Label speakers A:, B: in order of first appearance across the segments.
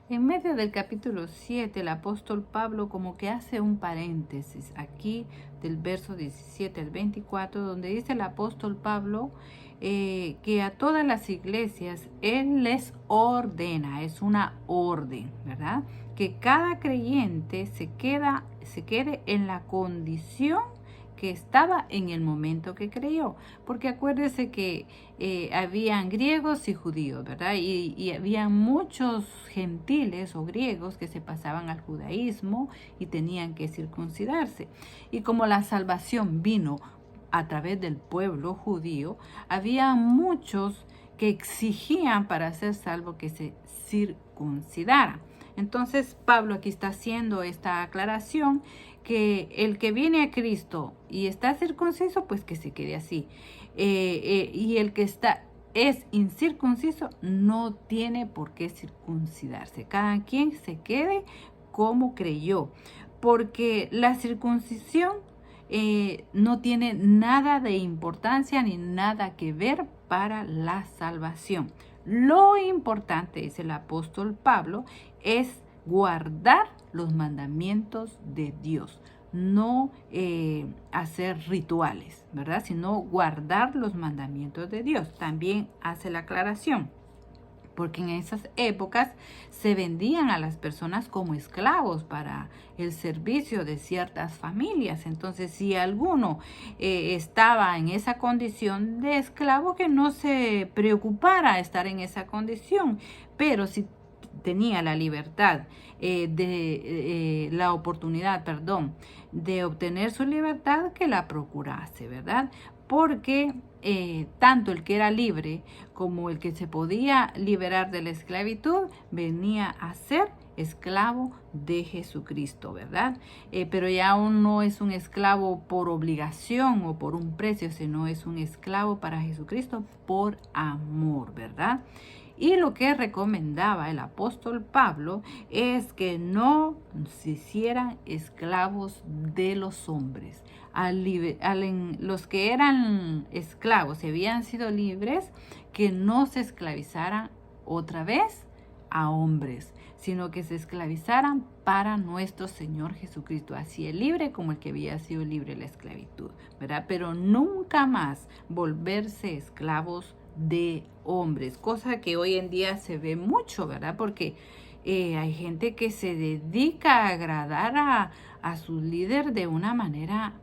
A: En medio del capítulo 7, el apóstol Pablo como que hace un paréntesis aquí del verso 17 al 24, donde dice el apóstol Pablo que a todas las iglesias él les ordena, es una orden, ¿verdad? Que cada creyente se quede en la condición que estaba en el momento que creyó, porque acuérdese que habían griegos y judíos, ¿verdad? Y habían muchos gentiles o griegos que se pasaban al judaísmo y tenían que circuncidarse. Y como la salvación vino a través del pueblo judío, había muchos que exigían para ser salvo que se circuncidaran. Entonces Pablo aquí está haciendo esta aclaración que el que viene a Cristo y está circunciso, pues que se quede así. Y el que es incircunciso no tiene por qué circuncidarse. Cada quien se quede como creyó, porque la circuncisión no tiene nada de importancia ni nada que ver para la salvación. Lo importante, dice el apóstol Pablo, es guardar los mandamientos de Dios, no hacer rituales, ¿verdad? Sino guardar los mandamientos de Dios. También hace la aclaración, porque en esas épocas se vendían a las personas como esclavos para el servicio de ciertas familias. Entonces, si alguno estaba en esa condición de esclavo, que no se preocupara estar en esa condición, pero si tenía la libertad la oportunidad, de obtener su libertad, que la procurase, ¿verdad? Porque tanto el que era libre como el que se podía liberar de la esclavitud venía a ser esclavo de Jesucristo, ¿verdad? Pero ya aún no es un esclavo por obligación o por un precio, sino es un esclavo para Jesucristo por amor, ¿verdad? Y lo que recomendaba el apóstol Pablo es que no se hicieran esclavos de los hombres. Los que eran esclavos y habían sido libres, que no se esclavizaran otra vez a hombres, sino que se esclavizaran para nuestro Señor Jesucristo, así el libre como el que había sido libre de la esclavitud, ¿verdad? Pero nunca más volverse esclavos de hombres, cosa que hoy en día se ve mucho, ¿verdad? Porque hay gente que se dedica a agradar a su líder de una manera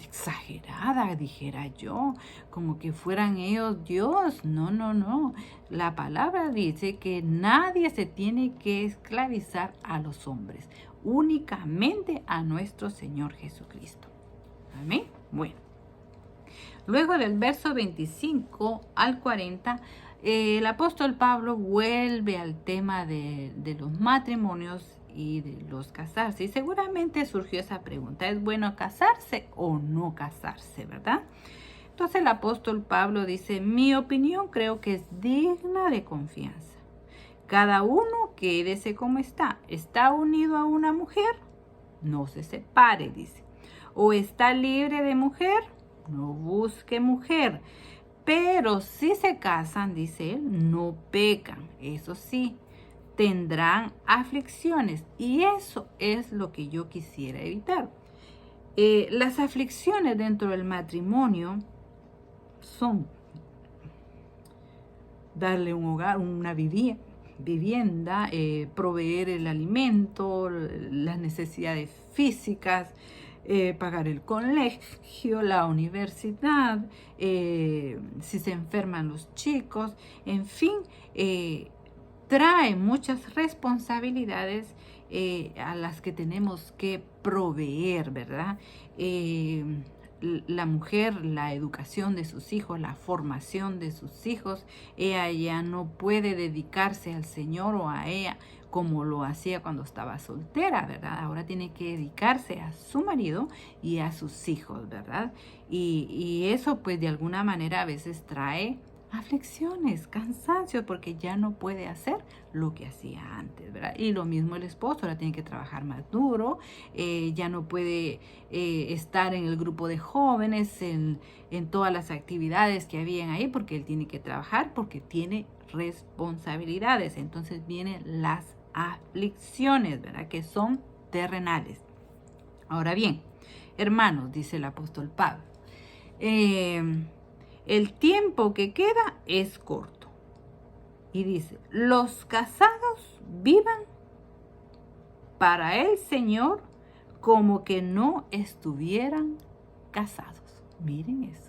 A: exagerada, dijera yo, como que fueran ellos Dios. No, no, no. La palabra dice que nadie se tiene que esclavizar a los hombres, únicamente a nuestro Señor Jesucristo. Amén. Bueno. Luego del verso 25 al 40, el apóstol Pablo vuelve al tema de los matrimonios y de los casarse. Y seguramente surgió esa pregunta: ¿es bueno casarse o no casarse, verdad? Entonces el apóstol Pablo dice: mi opinión creo que es digna de confianza. Cada uno quédese como está. ¿Está unido a una mujer? No se separe, dice. ¿O está libre de mujer? No busque mujer. Pero si se casan, dice él, no pecan. Eso sí, tendrán aflicciones. Y eso es lo que yo quisiera evitar. Las aflicciones dentro del matrimonio son darle un hogar, una vivienda, proveer el alimento, las necesidades físicas, pagar el colegio, la universidad, si se enferman los chicos, en fin, trae muchas responsabilidades a las que tenemos que proveer, ¿verdad? La mujer, la educación de sus hijos, la formación de sus hijos, ella ya no puede dedicarse al Señor o a ella como lo hacía cuando estaba soltera, ¿verdad? Ahora tiene que dedicarse a su marido y a sus hijos, ¿verdad? Y eso pues de alguna manera a veces trae aflicciones, cansancio, porque ya no puede hacer lo que hacía antes, ¿verdad? Y lo mismo el esposo, ahora tiene que trabajar más duro, ya no puede estar en el grupo de jóvenes, en todas las actividades que habían ahí, porque él tiene que trabajar, porque tiene responsabilidades. Entonces vienen las aflicciones, ¿verdad? Que son terrenales. Ahora bien, hermanos, dice el apóstol Pablo, el tiempo que queda es corto. Y dice, los casados vivan para el Señor como que no estuvieran casados. Miren eso.